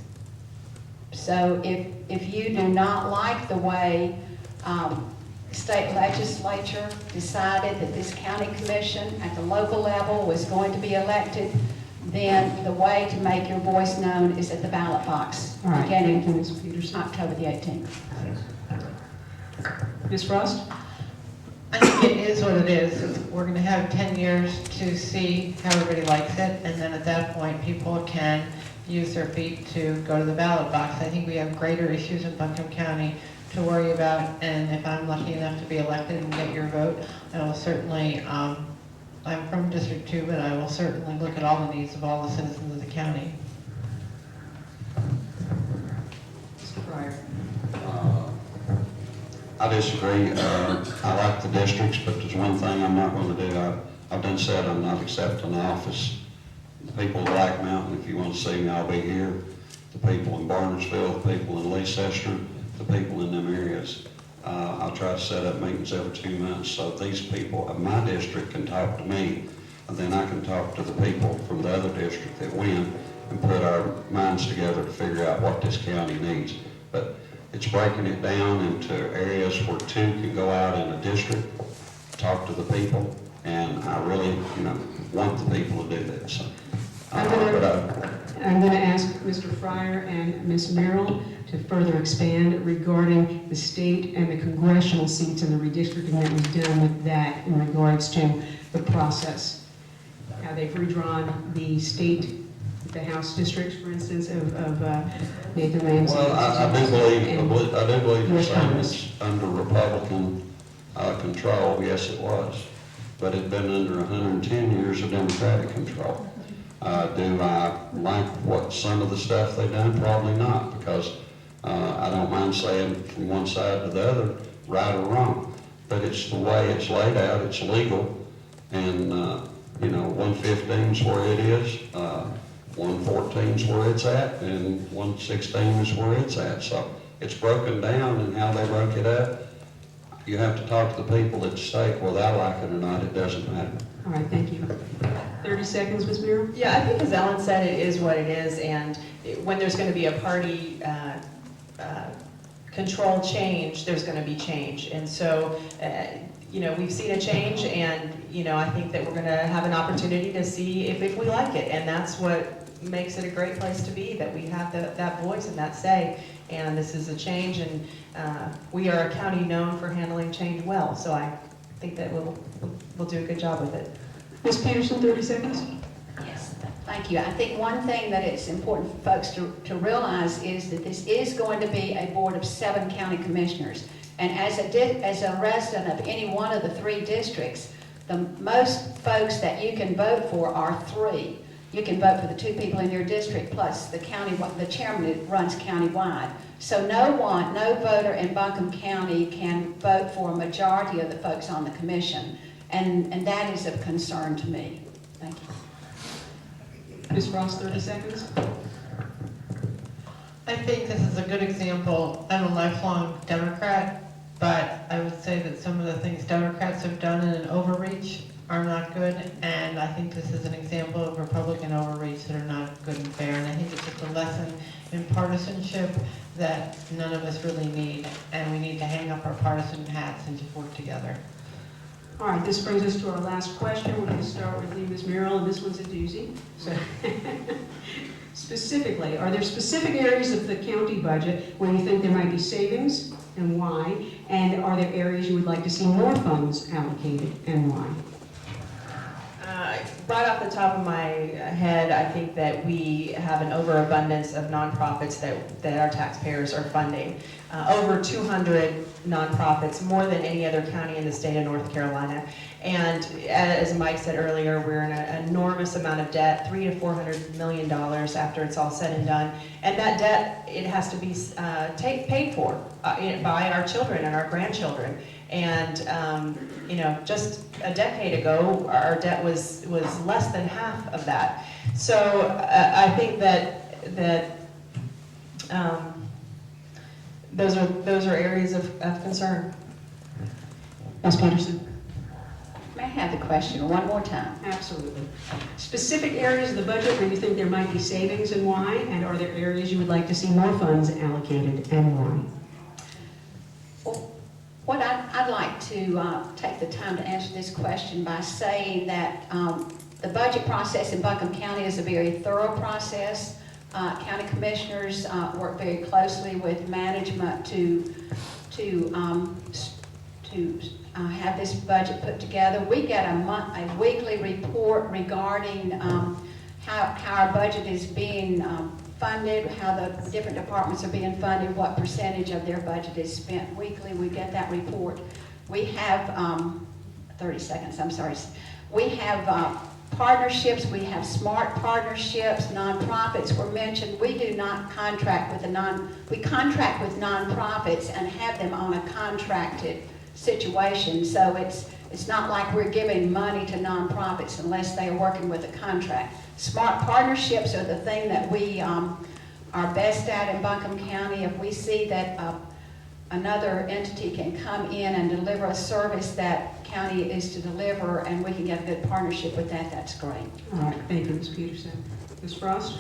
So if you do not like the way state legislature decided that this county commission at the local level was going to be elected, then the way to make your voice known is at the ballot box, All right, thank you, beginning Ms. Peterson. October the 18th. Ms. Frost? I think it is what it is. We're going to have 10 years to see how everybody likes it, and then at that point, people can use their feet to go to the ballot box. I think we have greater issues in Buncombe County to worry about, and if I'm lucky enough to be elected and get your vote, I will certainly, I'm from District 2, but I will certainly look at all the needs of all the citizens of the county. Mr. Fryer? I disagree. I like the districts, but there's one thing I'm not going to do. I've done said I'm not accepting office. The people of Black Mountain, if you want to see me, I'll be here. The people in Barnersville, the people in Leicester, the people in them areas. I'll try to set up meetings every 2 months so these people of my district can talk to me, and then I can talk to the people from the other district that win and put our minds together to figure out what this county needs. But it's breaking it down into areas where two can go out in a district, talk to the people, and I really, want the people to do that. So, I'm going to ask Mr. Fryer and Ms. Merrill to further expand regarding the state and the congressional seats and the redistricting that was done with that in regards to the process. How they've redrawn the state, the House districts, for instance, of Nathan Ramsey. Well, I do believe you're Yes, saying Congress. it's under Republican control. Yes, it was. But it's been under 110 years of Democratic control. Do I like what some of the stuff they've done? Probably not, because I don't mind saying from one side to the other, right or wrong. But it's the way it's laid out, it's legal, and 115 is where it is, 114 is where it's at, and 116 is where it's at. So it's broken down, and how they broke it up, you have to talk to the people at stake, whether I like it or not, it doesn't matter. All right, thank you. 30 seconds, Ms. Merrill? Yeah, I think as Ellen said, it is what it is, and when there's going to be a party control change, there's going to be change. And so, we've seen a change, and, I think that we're going to have an opportunity to see if we like it, and that's what makes it a great place to be, that we have that voice and that say. And this is a change, and we are a county known for handling change well, so I think that we'll do a good job with it. Ms. Peterson, 30 seconds? Yes, thank you. I think one thing that it's important for folks to realize is that this is going to be a board of 7 county commissioners. And as a resident of any one of the 3 districts, the most folks that you can vote for are 3. You can vote for the 2 people in your district plus the chairman that runs countywide. So no voter in Buncombe County can vote for a majority of the folks on the commission. And that is of concern to me. Thank you. Ms. Frost, 30 seconds? I think this is a good example. I'm a lifelong Democrat, but I would say that some of the things Democrats have done in an overreach are not good, and I think this is an example of Republican overreach that are not good and fair, and I think it's just a lesson in partisanship that none of us really need, and we need to hang up our partisan hats and just work together. All right, this brings us to our last question. We're going to start with you, Ms. Merrill, and this one's a doozy. So, specifically, are there specific areas of the county budget where you think there might be savings, and why? And are there areas you would like to see more funds allocated, and why? Right off the top of my head, I think that we have an overabundance of nonprofits that our taxpayers are funding. Over 200 nonprofits, more than any other county in the state of North Carolina. And as Mike said earlier, we're in an enormous amount of debt, $300 to $400 million after it's all said and done. And that debt, it has to be paid for by our children and our grandchildren. And just a decade ago, our debt was less than half of that. So I think that those are areas of concern. Ms. Peterson? May I have the question one more time? Absolutely. Specific areas of the budget where you think there might be savings, and why? And are there areas you would like to see more funds allocated, and why? What I'd like to take the time to answer this question by saying that the budget process in Buncombe County is a very thorough process. County commissioners work very closely with management to have this budget put together. We get a weekly report regarding how our budget is being funded, how the different departments are being funded, what percentage of their budget is spent weekly. We get that report. We have, 30 seconds, I'm sorry. We have partnerships, we have smart partnerships, nonprofits were mentioned. We do not contract with we contract with nonprofits and have them on a contracted situation. So it's not like we're giving money to nonprofits unless they are working with a contract. Smart partnerships are the thing that we are best at in Buncombe County. If we see that another entity can come in and deliver a service that county is to deliver and we can get a good partnership with that, that's great. All right, thank you, Ms. Peterson. Ms. Frost?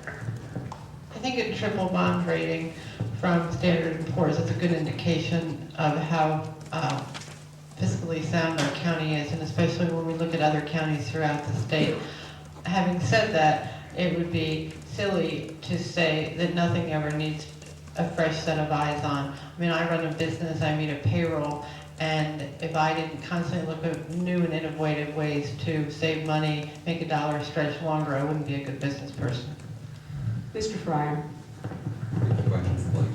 I think a triple bond rating from Standard & Poor's is a good indication of how fiscally sound our county is, and especially when we look at other counties throughout the state. Having said that, it would be silly to say that nothing ever needs a fresh set of eyes on. I mean, I run a business, I meet a payroll, and if I didn't constantly look at new and innovative ways to save money, make a dollar stretch longer, I wouldn't be a good business person. Mr. Fryer? Questions, please.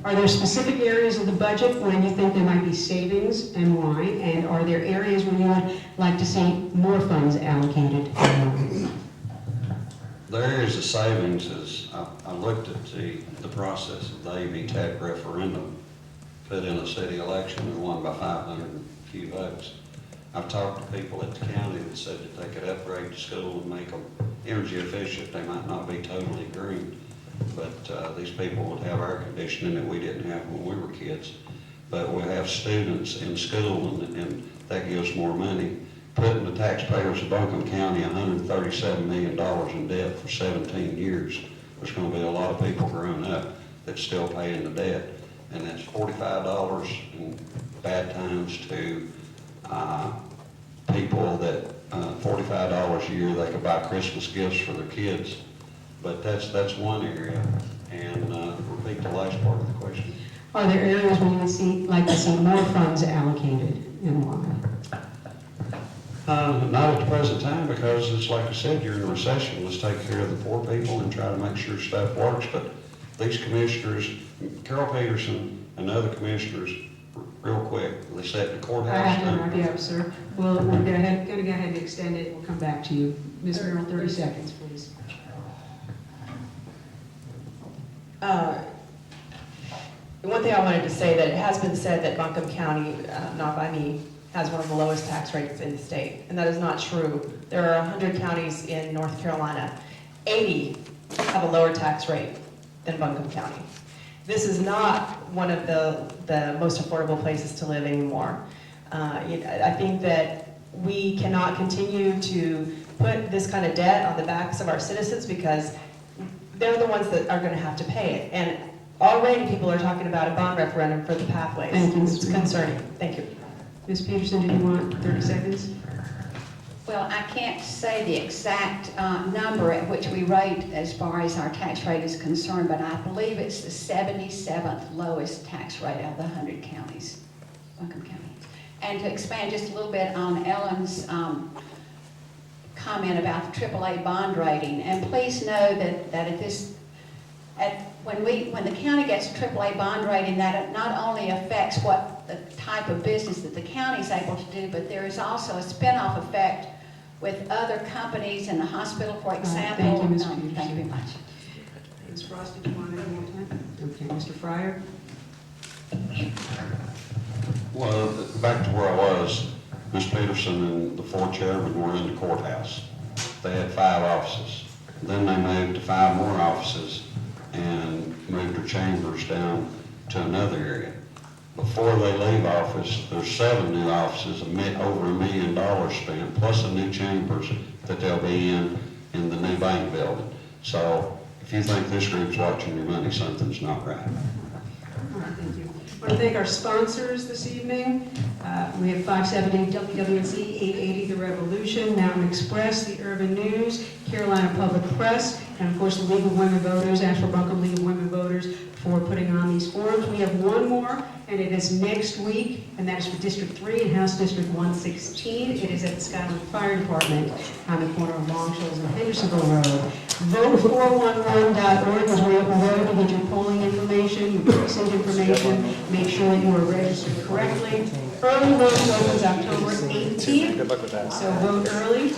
Are there specific areas of the budget where you think there might be savings and why? And are there areas where you would like to see more funds allocated and why? The areas of savings is, I looked at the process of the AV-TAC referendum, put in a city election and won by 500 and few votes. I've talked to people at the county that said that they could upgrade the school and make them energy efficient. They might not be totally green, but these people would have air conditioning that we didn't have when we were kids. But we'll have students in school and that gives more money. Putting the taxpayers of Buncombe County $137 million in debt for 17 years. There's going to be a lot of people growing up that's still paying the debt. And that's $45 in bad times to people that $45 a year they could buy Christmas gifts for their kids. But that's one area. And repeat the last part of the question. Are there areas where you would like to see more funds allocated and why? Not at the present time, because it's like I said, you're in a recession. Let's take care of the poor people and try to make sure stuff works. But these commissioners, Carol Peterson and other commissioners, real quick, they sat in the I courthouse. have to wrap you up, sir. We're going to go ahead and extend it. We'll come back to you. Ms. Merrill, 30 seconds, please. One thing I wanted to say, that it has been said that Buncombe County, not by me, has one of the lowest tax rates in the state, and that is not true. There are 100 counties in North Carolina. 80 have a lower tax rate than Buncombe County. This is not one of the most affordable places to live anymore. I think that we cannot continue to put this kind of debt on the backs of our citizens because they're the ones that are going to have to pay it. And already people are talking about a bond referendum for the pathways. Thank you, It's concerning. Thank you. Ms. Peterson, do you want 30 seconds? Well, I can't say the exact number at which we rate as far as our tax rate is concerned, but I believe it's the 77th lowest tax rate out of the 100 counties, Buncombe County. And to expand just a little bit on Ellen's comment about the AAA bond rating, and please know that when the county gets a AAA bond rating, that it not only affects what the type of business that the county is able to do, but there is also a spin-off effect with other companies in the hospital, for example. Thank you, Ms. Peterson. Thank you very much. Ms. Frost, did you want any more time? Okay, Mr. Fryer? Well, back to where I was, Ms. Peterson and the 4 chairmen were in the courthouse. They had 5 offices. Then they moved to 5 more offices and moved their chambers down to another area. Before they leave office, there's 7 new offices, over $1 million spent, plus the new chambers that they'll be in the new bank building. So if you think this group's watching your money, something's not right. All right, thank you. I want to thank our sponsors this evening. We have 570 WWNC, 880 The Revolution, Mountain Express, The Urban News, Carolina Public Press, and of course the League of Women Voters, Asheville-Buncombe League of Women Voters, for putting on these forums. We have one more, and it is next week, and that is for District 3 and House District 116. It is at the Skyland Fire Department on the corner of Long Shoals and Hendersonville Road. Vote411.org is where to get your polling information, your precinct information, make sure that you are registered correctly. Early voting opens October 18th, so vote early.